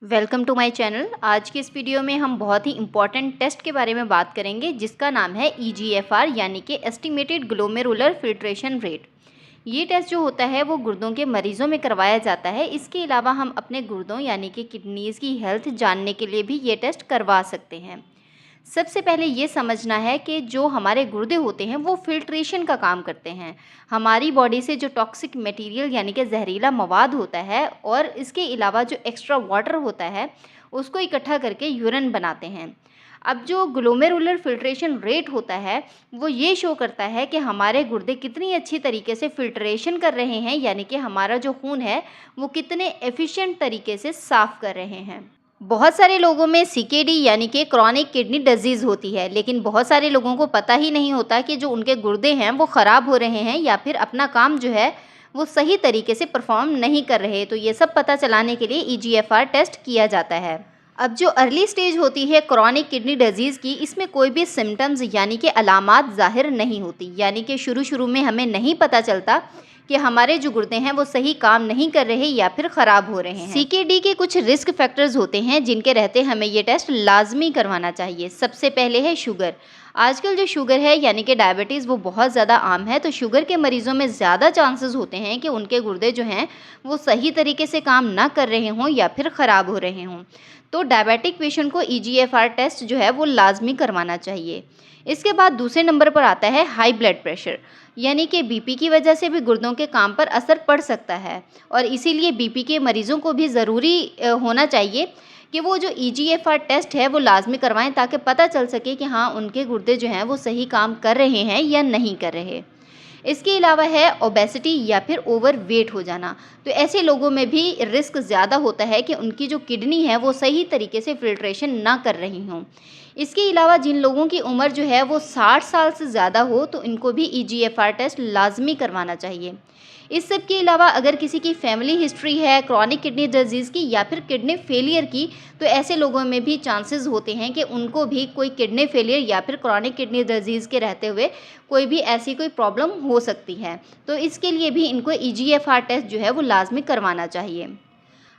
Welcome to my channel. आज की इस वीडियो में हम बहुत ही इम्पॉर्टेंट टेस्ट के बारे में बात करेंगे जिसका नाम है EGFR यानी कि एस्टिमेटेड ग्लोमेरुलर फिल्ट्रेशन रेट। ये टेस्ट जो होता है वो गुर्दों के मरीज़ों में करवाया जाता है। इसके अलावा हम अपने गुर्दों यानी कि किडनीज़ की हेल्थ जानने के लिए भी ये टेस्ट करवा सकते हैं। सबसे पहले ये समझना है कि जो हमारे गुर्दे होते हैं वो फिल्ट्रेशन का काम करते हैं। हमारी बॉडी से जो टॉक्सिक मटेरियल यानी कि जहरीला मवाद होता है और इसके अलावा जो एक्स्ट्रा वाटर होता है उसको इकट्ठा करके यूरिन बनाते हैं। अब जो ग्लोमेरुलर फिल्ट्रेशन रेट होता है वो ये शो करता है कि हमारे गुर्दे कितनी अच्छी तरीके से फिल्ट्रेशन कर रहे हैं, यानी कि हमारा जो खून है वो कितने एफिशिएंट तरीके से साफ़ कर रहे हैं। बहुत सारे लोगों में CKD यानी कि क्रॉनिक किडनी डिजीज़ होती है, लेकिन बहुत सारे लोगों को पता ही नहीं होता कि जो उनके गुर्दे हैं वो ख़राब हो रहे हैं या फिर अपना काम जो है वो सही तरीके से परफॉर्म नहीं कर रहे। तो ये सब पता चलाने के लिए EGFR टेस्ट किया जाता है। अब जो अर्ली स्टेज होती है क्रॉनिक किडनी डिजीज़ की, इसमें कोई भी सिम्टम्स यानी कि अलामात ज़ाहिर नहीं होती, यानी कि शुरू में हमें नहीं पता चलता कि हमारे जो गुर्दे हैं वो सही काम नहीं कर रहे या फिर ख़राब हो रहे हैं। CKD के कुछ रिस्क फैक्टर्स होते हैं जिनके रहते हमें ये टेस्ट लाजमी करवाना चाहिए। सबसे पहले है शुगर। आजकल जो शुगर है यानी कि डायबिटीज़ वो बहुत ज़्यादा आम है, तो शुगर के मरीज़ों में ज़्यादा चांसेस होते हैं कि उनके गुर्दे जो हैं वो सही तरीके से काम ना कर रहे हों या फिर ख़राब हो रहे हों। तो डायबिटिक पेशेंट को EGFR टेस्ट जो है वो लाजमी करवाना चाहिए। इसके बाद दूसरे नंबर पर आता है हाई ब्लड प्रेशर, यानी कि BP की वजह से भी गुर्दों के काम पर असर पड़ सकता है और इसीलिए BP के मरीज़ों को भी ज़रूरी होना चाहिए कि वो जो EGFR टेस्ट है वो लाजमी करवाएं, ताकि पता चल सके कि हाँ उनके गुर्दे जो हैं वो सही काम कर रहे हैं या नहीं कर रहे। इसके अलावा है ओबेसिटी या फिर ओवर वेट हो जाना। तो ऐसे लोगों में भी रिस्क ज़्यादा होता है कि उनकी जो किडनी है वो सही तरीके से फिल्ट्रेशन ना कर रही हों। इसके अलावा जिन लोगों की उम्र जो है वो 60 साल से ज़्यादा हो तो इनको भी EGFR टेस्ट लाजमी करवाना चाहिए। इस सब के अलावा अगर किसी की फैमिली हिस्ट्री है क्रॉनिक किडनी डिजीज़ की या फिर किडनी फेलियर की, तो ऐसे लोगों में भी चांसेस होते हैं कि उनको भी कोई किडनी फेलियर या फिर क्रॉनिक किडनी डिजीज़ के रहते हुए कोई भी ऐसी कोई प्रॉब्लम हो सकती है। तो इसके लिए भी इनको EGFR टेस्ट जो है वो लाजमी करवाना चाहिए।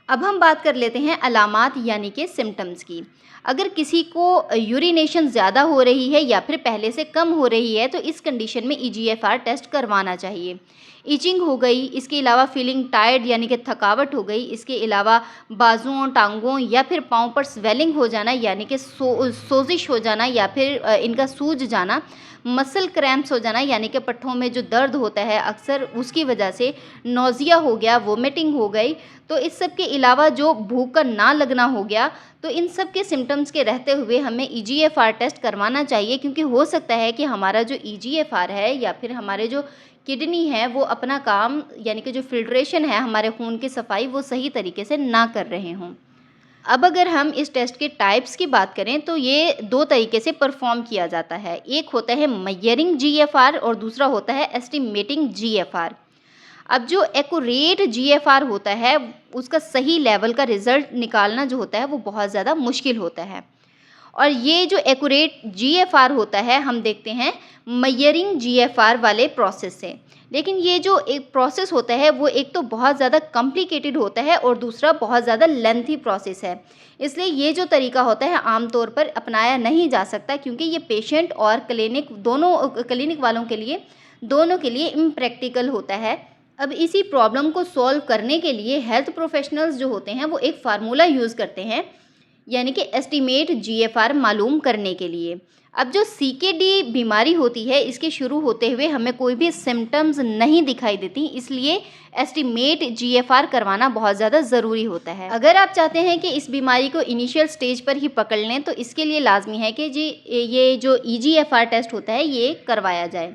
अब हम बात कर लेते हैं अलामात यानी कि सिम्टम्स की। अगर किसी को यूरिनेशन ज़्यादा हो रही है या फिर पहले से कम हो रही है तो इस कंडीशन में EGFR टेस्ट करवाना चाहिए। ईचिंग हो गई, इसके अलावा फीलिंग टायर्ड यानी कि थकावट हो गई, इसके अलावा बाजुओं टांगों या फिर पाँव पर स्वेलिंग हो जाना यानी कि सोजिश हो जाना या फिर इनका सूज जाना, मसल क्रैम्प्स हो जाना यानी कि पट्ठों में जो दर्द होता है अक्सर उसकी वजह से, नोज़िया हो गया, वोमिटिंग हो गई। तो इस सब के अलावा जो भूख का ना लगना हो गया, तो इन सब के सिम्टम्स के रहते हुए हमें EGFR टेस्ट करवाना चाहिए, क्योंकि हो सकता है कि हमारा जो EGFR है या फिर हमारे जो किडनी है वो अपना काम यानी कि जो फिल्ट्रेशन है हमारे खून की सफाई वो सही तरीके से ना कर रहे हों। अब अगर हम इस टेस्ट के टाइप्स की बात करें तो ये दो तरीके से परफॉर्म किया जाता है। एक होता है मेजरिंग GFR और दूसरा होता है एस्टिमेटिंग GFR। अब जो एक्यूरेट GFR होता है उसका सही लेवल का रिज़ल्ट निकालना जो होता है वो बहुत ज़्यादा मुश्किल होता है, और ये जो एक्यूरेट GFR होता है हम देखते हैं मेजरिंग GFR वाले प्रोसेस से। लेकिन ये जो एक प्रोसेस होता है वो एक तो बहुत ज़्यादा कॉम्प्लिकेटेड होता है और दूसरा बहुत ज़्यादा लेंथी प्रोसेस है। इसलिए ये जो तरीका होता है आमतौर पर अपनाया नहीं जा सकता, क्योंकि ये पेशेंट और क्लिनिक वालों के लिए दोनों के लिए इम्प्रैक्टिकल होता है। अब इसी प्रॉब्लम को सॉल्व करने के लिए हेल्थ प्रोफेशनल्स जो होते हैं वो एक फार्मूला यूज़ करते हैं, यानी कि एस्टिमेट GFR मालूम करने के लिए। अब जो CKD बीमारी होती है इसके शुरू होते हुए हमें कोई भी सिम्टम्स नहीं दिखाई देती, इसलिए एस्टिमेट GFR करवाना बहुत ज़्यादा ज़रूरी होता है। अगर आप चाहते हैं कि इस बीमारी को इनिशियल स्टेज पर ही पकड़ लें तो इसके लिए लाजमी है कि ये जो EGFR टेस्ट होता है ये करवाया जाए।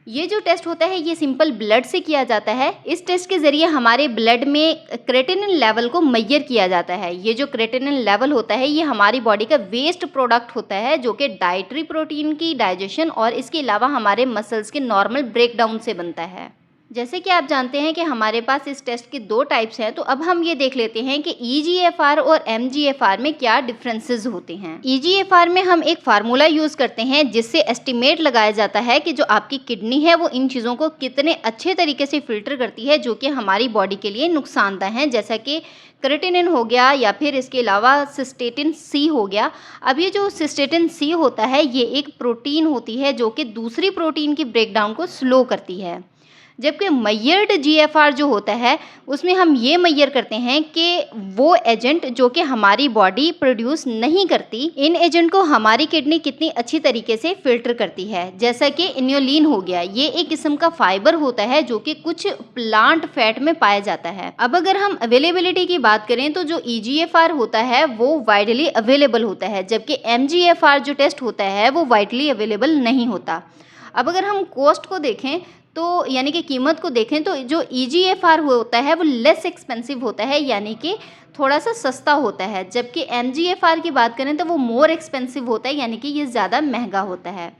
ये जो टेस्ट होता है ये सिंपल ब्लड से किया जाता है। इस टेस्ट के ज़रिए हमारे ब्लड में क्रेटिनिन लेवल को मेजर किया जाता है। ये जो क्रेटिनिन लेवल होता है ये हमारी बॉडी का वेस्ट प्रोडक्ट होता है जो कि डाइटरी प्रोटीन की डाइजेशन और इसके अलावा हमारे मसल्स के नॉर्मल ब्रेकडाउन से बनता है। जैसे कि आप जानते हैं कि हमारे पास इस टेस्ट के 2 टाइप्स हैं, तो अब हम ये देख लेते हैं कि ईजीएफआर और एमजीएफआर में क्या डिफरेंसेस होते हैं। ईजीएफआर में हम एक फार्मूला यूज़ करते हैं जिससे एस्टिमेट लगाया जाता है कि जो आपकी किडनी है वो इन चीज़ों को कितने अच्छे तरीके से फ़िल्टर करती है जो कि हमारी बॉडी के लिए नुकसानदेह हैं, जैसा कि क्रेटिनिन हो गया या फिर इसके अलावा सिस्टेटिन सी हो गया। अब ये जो सिस्टेटिन सी होता है ये एक प्रोटीन होती है जो कि दूसरी प्रोटीन की ब्रेकडाउन को स्लो करती है, जबकि मेजर्ड जीएफआर जो होता है उसमें हम ये मेजर करते हैं कि वो एजेंट जो कि हमारी बॉडी प्रोड्यूस नहीं करती, इन एजेंट को हमारी किडनी कितनी अच्छी तरीके से फिल्टर करती है। जैसा कि इन्योलिन हो गया, ये एक किस्म का फाइबर होता है जो कि कुछ प्लांट फैट में पाया जाता है। अब अगर हम अवेलेबिलिटी की बात करें तो जो ईजीएफआर होता है वो वाइडली अवेलेबल होता है, जबकि एमजीएफआर जो टेस्ट होता है वो वाइडली अवेलेबल नहीं होता। अब अगर हम कॉस्ट को देखें तो यानी कि कीमत को देखें तो जो ईजीएफआर होता है वो लेस एक्सपेंसिव होता है, यानी कि थोड़ा सा सस्ता होता है, जबकि एमजीएफआर की बात करें तो वो मोर एक्सपेंसिव होता है, यानी कि ये ज़्यादा महंगा होता है।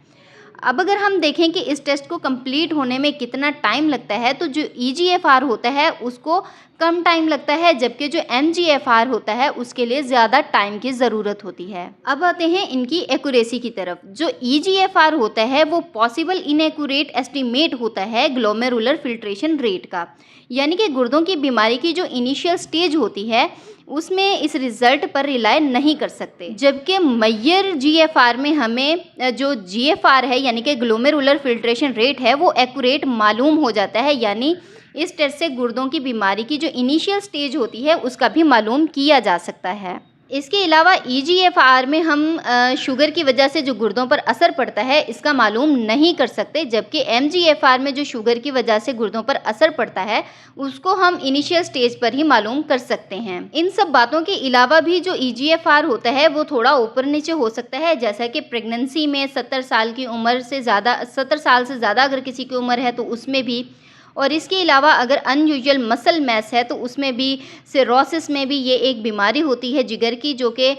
अब अगर हम देखें कि इस टेस्ट को कंप्लीट होने में कितना टाइम लगता है, तो जो ईजीएफआर होता है उसको कम टाइम लगता है, जबकि जो एमजीएफआर होता है उसके लिए ज़्यादा टाइम की ज़रूरत होती है। अब आते हैं इनकी एक्यूरेसी की तरफ। जो ईजीएफआर होता है वो पॉसिबल इनएक्यूरेट एस्टिमेट होता है ग्लोमेरुलर फिल्ट्रेशन रेट का, यानी कि गुर्दों की बीमारी की जो इनिशियल स्टेज होती है उसमें इस रिज़ल्ट पर रिलाय नहीं कर सकते, जबकि मेजर जीएफआर में हमें जो जीएफआर है यानी कि ग्लोमेरुलर फिल्ट्रेशन रेट है वो एक्यूरेट मालूम हो जाता है, यानी इस टेस्ट से गुर्दों की बीमारी की जो इनिशियल स्टेज होती है उसका भी मालूम किया जा सकता है। इसके अलावा ईजीएफआर में हम शुगर की वजह से जो गुर्दों पर असर पड़ता है इसका मालूम नहीं कर सकते, जबकि एमजीएफआर में जो शुगर की वजह से गुर्दों पर असर पड़ता है उसको हम इनिशियल स्टेज पर ही मालूम कर सकते हैं। इन सब बातों के अलावा भी जो ईजीएफआर होता है वो थोड़ा ऊपर नीचे हो सकता है, जैसा कि प्रेगनेंसी में 70 साल की उम्र से ज़्यादा 70 साल से ज़्यादा अगर किसी की उम्र है तो उसमें भी, और इसके अलावा अगर अनयूजुअल मसल मैस है तो उसमें भी, सिरोसिस में भी ये एक बीमारी होती है जिगर की जो कि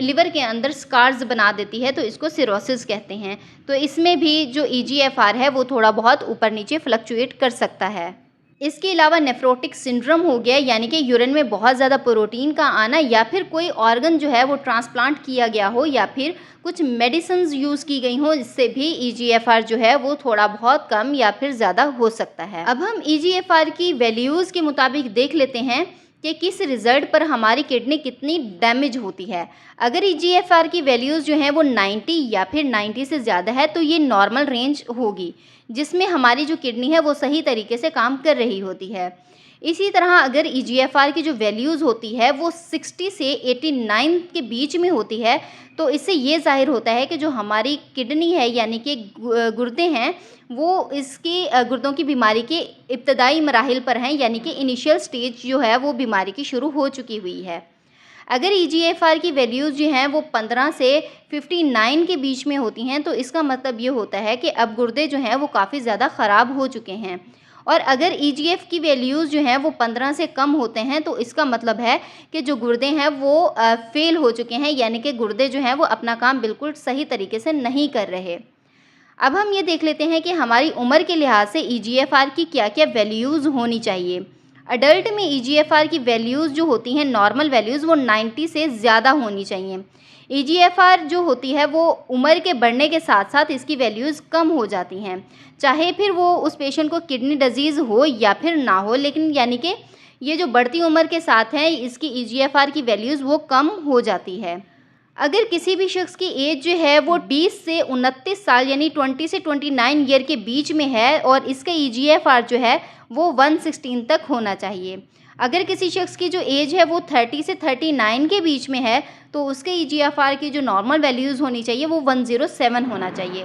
लिवर के अंदर स्कार्स बना देती है, तो इसको सिरोसिस कहते हैं। तो इसमें भी जो ईजीएफआर है वो थोड़ा बहुत ऊपर नीचे फ्लक्चुएट कर सकता है। इसके अलावा नेफ्रोटिक सिंड्रोम हो गया, यानी कि यूरिन में बहुत ज़्यादा प्रोटीन का आना, या फिर कोई ऑर्गन जो है वो ट्रांसप्लांट किया गया हो, या फिर कुछ मेडिसिन्स यूज़ की गई हो, इससे भी ईजीएफआर जो है वो थोड़ा बहुत कम या फिर ज़्यादा हो सकता है। अब हम ईजीएफआर की वैल्यूज़ के मुताबिक देख लेते हैं कि किस रिज़ल्ट पर हमारी किडनी कितनी डैमेज होती है। अगर ईजीएफआर की वैल्यूज़ जो हैं वो 90 या फिर 90 से ज़्यादा है तो ये नॉर्मल रेंज होगी, जिसमें हमारी जो किडनी है वो सही तरीके से काम कर रही होती है। इसी तरह अगर ईजीएफआर की जो वैल्यूज़ होती है वो 60 से 89 के बीच में होती है तो इससे ये ज़ाहिर होता है कि जो हमारी किडनी है यानी कि गुर्दे हैं वो इसकी गुर्दों की बीमारी के इब्तदाई मराहिल पर हैं, यानी कि इनिशियल स्टेज जो है वो बीमारी की शुरू हो चुकी हुई है। अगर ईजीएफआर की वैल्यूज़ जो हैं वो 15 से 59 के बीच में होती हैं तो इसका मतलब ये होता है कि अब गुर्दे जो हैं वो काफ़ी ज़्यादा ख़राब हो चुके हैं। और अगर ईजीएफ की वैल्यूज़ जो हैं वो 15 से कम होते हैं तो इसका मतलब है कि जो गुर्दे हैं वो फेल हो चुके हैं, यानी कि गुर्दे जो हैं वो अपना काम बिल्कुल सही तरीके से नहीं कर रहे। अब हम ये देख लेते हैं कि हमारी उम्र के लिहाज से ईजीएफआर की क्या क्या वैल्यूज़ होनी चाहिए। अडल्ट में ईजीएफआर की वैल्यूज़ जो होती हैं नॉर्मल वैल्यूज़ वो 90 से ज़्यादा होनी चाहिए। ईजीएफआर जो होती है वो उम्र के बढ़ने के साथ साथ इसकी वैल्यूज़ कम हो जाती हैं, चाहे फिर वो उस पेशेंट को किडनी डिजीज़ हो या फिर ना हो, लेकिन यानी कि ये जो बढ़ती उम्र के साथ है इसकी ईजीएफआर की वैल्यूज़ वो कम हो जाती है। अगर किसी भी शख्स की एज जो है वो 20 से 29 साल यानी 20 से 29 ईयर के बीच में है और इसका ईजीएफआर जो है वो 116 तक होना चाहिए। अगर किसी शख्स की जो एज है वो 30 से 39 के बीच में है तो उसके ईजीएफआर की जो नॉर्मल वैल्यूज़ होनी चाहिए वो 107 होना चाहिए।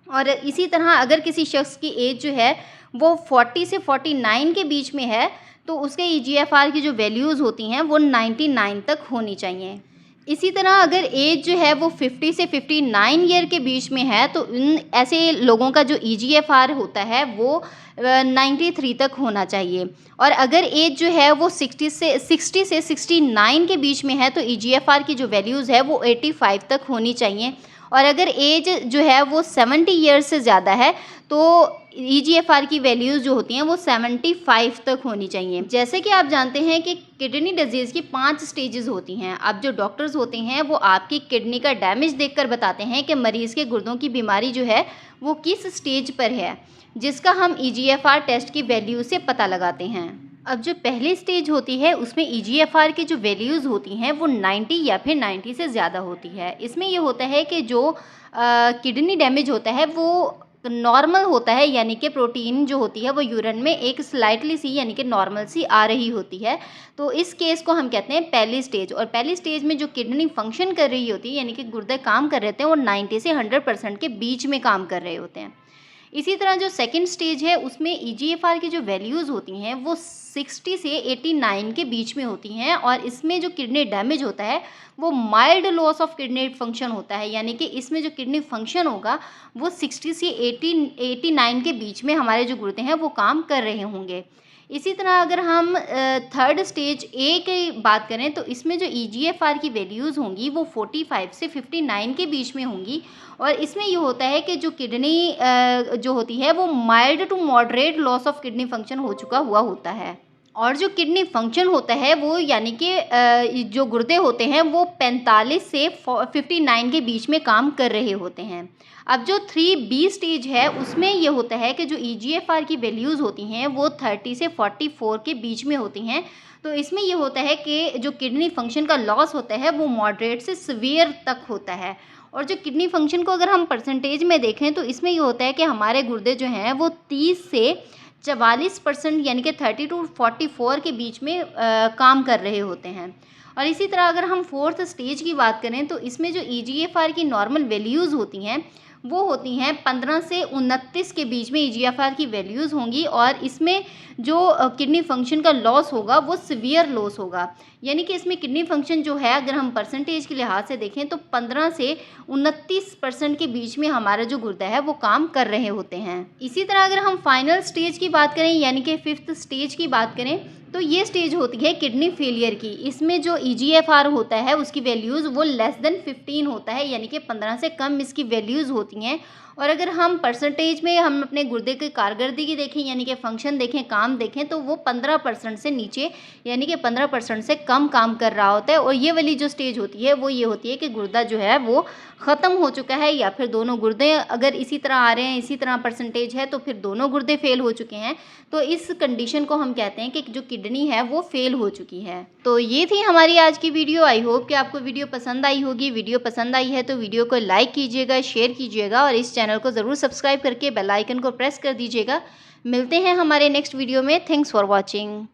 और इसी तरह अगर किसी शख्स की एज जो है वो 40 से 49 के बीच में है तो उसके ईजीएफआर की जो वैल्यूज़ होती हैं वो 99 तक होनी चाहिए। इसी तरह अगर एज जो है वो 50 से 59 ईयर के बीच में है तो इन ऐसे लोगों का जो ईजीएफआर होता है वो 93 तक होना चाहिए। और अगर एज जो है वो 60 से 69 के बीच में है तो ईजीएफआर की जो वैल्यूज़ है वो 85 तक होनी चाहिए। और अगर एज जो है वो 70 ईयर्स से ज़्यादा है तो EGFR की वैल्यूज़ जो होती हैं वो 75 तक होनी चाहिए। जैसे कि आप जानते हैं कि किडनी डिजीज़ की 5 स्टेजेस होती हैं। अब जो डॉक्टर्स होते हैं वो आपकी किडनी का डैमेज देखकर बताते हैं कि मरीज़ के गुर्दों की बीमारी जो है वो किस स्टेज पर है, जिसका हम EGFR टेस्ट की वैल्यू से पता लगाते हैं। अब जो पहली स्टेज होती है उसमें EGFR की जो वैल्यूज़ होती हैं वो 90 या फिर 90 से ज़्यादा होती है। इसमें ये होता है कि जो किडनी डैमेज होता है वो नॉर्मल होता है, यानी कि प्रोटीन जो होती है वो यूरिन में एक स्लाइटली सी यानी कि नॉर्मल सी आ रही होती है। तो इस केस को हम कहते हैं पहली स्टेज। और पहली स्टेज में जो किडनी फंक्शन कर रही होती है यानी कि गुर्दे काम कर रहे होते हैं वो 90 से 100% के बीच में काम कर रहे होते हैं। इसी तरह जो सेकंड स्टेज है उसमें EGFR की जो वैल्यूज़ होती हैं वो 60 से 89 के बीच में होती हैं और इसमें जो किडनी डैमेज होता है वो mild loss of kidney function होता है, यानी कि इसमें जो किडनी फंक्शन होगा वो 60 से 89 के बीच में हमारे जो गुर्दे हैं वो काम कर रहे होंगे। इसी तरह अगर हम थर्ड स्टेज ए की बात करें तो इसमें जो EGFR की वैल्यूज़ होंगी वो 45 से 59 के बीच में होंगी और इसमें ये होता है कि जो किडनी जो होती है वो mild to moderate loss of kidney function हो चुका हुआ होता है। और जो किडनी फंक्शन होता है वो यानी कि जो गुर्दे होते हैं वो 45 से 59 के बीच में काम कर रहे होते हैं। अब जो 3B स्टेज है उसमें ये होता है कि जो EGFR की वैल्यूज़ होती हैं वो 30 से 44 के बीच में होती हैं। तो इसमें ये होता है कि जो किडनी फंक्शन का लॉस होता है वो मॉडरेट से सीवियर तक होता है। और जो किडनी फंक्शन को अगर हम परसेंटेज में देखें तो इसमें ये होता है कि हमारे गुर्दे जो हैं वो 30 से 44% यानी कि 30 to 44 के बीच में काम कर रहे होते हैं। और इसी तरह अगर हम फोर्थ स्टेज की बात करें तो इसमें जो EGFR की नॉर्मल वैल्यूज़ होती हैं वो होती हैं 15 से 29 के बीच में EGFR की वैल्यूज़ होंगी और इसमें जो किडनी फंक्शन का लॉस होगा वो सीवियर लॉस होगा, यानी कि इसमें किडनी फंक्शन जो है अगर हम परसेंटेज के लिहाज से देखें तो 15 से 29% के बीच में हमारा जो गुर्दा है वो काम कर रहे होते हैं। इसी तरह अगर हम फाइनल स्टेज की बात करें यानी कि फिफ्थ स्टेज की बात करें तो ये स्टेज होती है किडनी फेलियर की। इसमें जो EGFR होता है उसकी वैल्यूज़ वो लेस देन 15 होता है, यानी कि 15 से कम इसकी वैल्यूज़ होती हैं। और अगर हम परसेंटेज में हम अपने गुर्दे की कारकर्दगी देखें यानी कि फंक्शन देखें, काम देखें तो वो 15% से नीचे यानी कि 15% से कम काम कर रहा होता है। और ये वाली जो स्टेज होती है वो ये होती है कि गुर्दा जो है वो ख़त्म हो चुका है या फिर दोनों गुर्दे अगर इसी तरह आ रहे हैं, इसी तरह परसेंटेज है तो फिर दोनों गुर्दे फेल हो चुके हैं। तो इस कंडीशन को हम कहते हैं कि जो किडनी है वो फेल हो चुकी है। तो ये थी हमारी आज की वीडियो। आई होप कि आपको वीडियो पसंद आई होगी। वीडियो पसंद आई है तो वीडियो को लाइक कीजिएगा, शेयर कीजिएगा और इस चैनल को ज़रूर सब्सक्राइब करके बेल आइकन को प्रेस कर दीजिएगा। मिलते हैं हमारे नेक्स्ट वीडियो में। Thanks for watching.